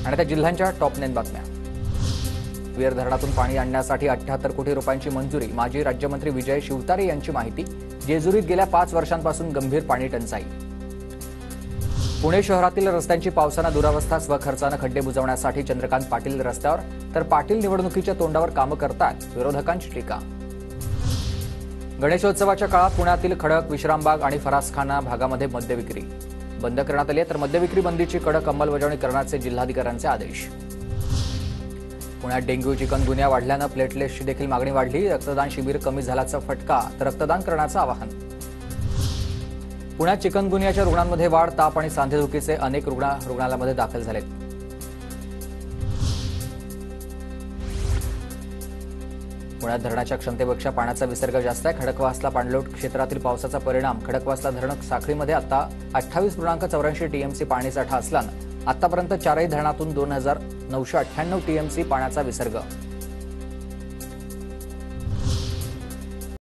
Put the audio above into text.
आणि त्या जिल्ह्यांच्या टॉप 9 बातम्या। विहीर धरणातून पाणी आणण्यासाठी 78 कोटी रुपयांची मंजुरी। माजी राज्यमंत्री विजय शिवतारे यांची माहिती। जेजुरीत गेल्या 5 वर्षांपासून गंभीर पाणी टंचाई। पुणे शहरातील रस्त्यांची पावसानं दुरावस्था। स्वखर्चानं खड्डे बुजवण्यासाठी चंद्रकांत पाटील रस्त्यावर, तर पाटील निवडणुकीच्या तोंडावर कामं करतात, विरोधकांची टीका। गणेशोत्सवाच्या काळात पुण्यातील खडक, विश्रामबाग आणि फरासखाना भागामध्ये मद्य विक्री बंद करण्यात आली आहे, तर मद्य विक्री बंदीची कडक अंमलबजावणी करण्याचे जिल्हाधिकाऱ्यांचे आदेश। पुण्यात डेंग्यू चिकनगुनिया वाढल्यानं प्लेटलेट्सची देखील मागणी वाढली। रक्तदान शिबिर कमी झाल्याचा फटका, तर रक्तदान करण्याचं आवाहन। पुण्यात चिकनगुनियाच्या रुग्णांमध्ये वाढ। ताप आणि सांधेदुखीचे अनेक रुग्ण रुग्णालयामध्ये दाखल झालेत। पुण्यात धरणाच्या क्षमतेपेक्षा पाण्याचा विसर्ग जास्त आहे। खडकवासला पाणलोट क्षेत्रातील पावसाचा परिणाम। खडकवासला धरण साखळीमध्ये आता 28.84 टीएमसी पाणीसाठा असल्यानं आतापर्यंत 4ही धरणातून 2998 टीएमसी पाण्याचा विसर्ग।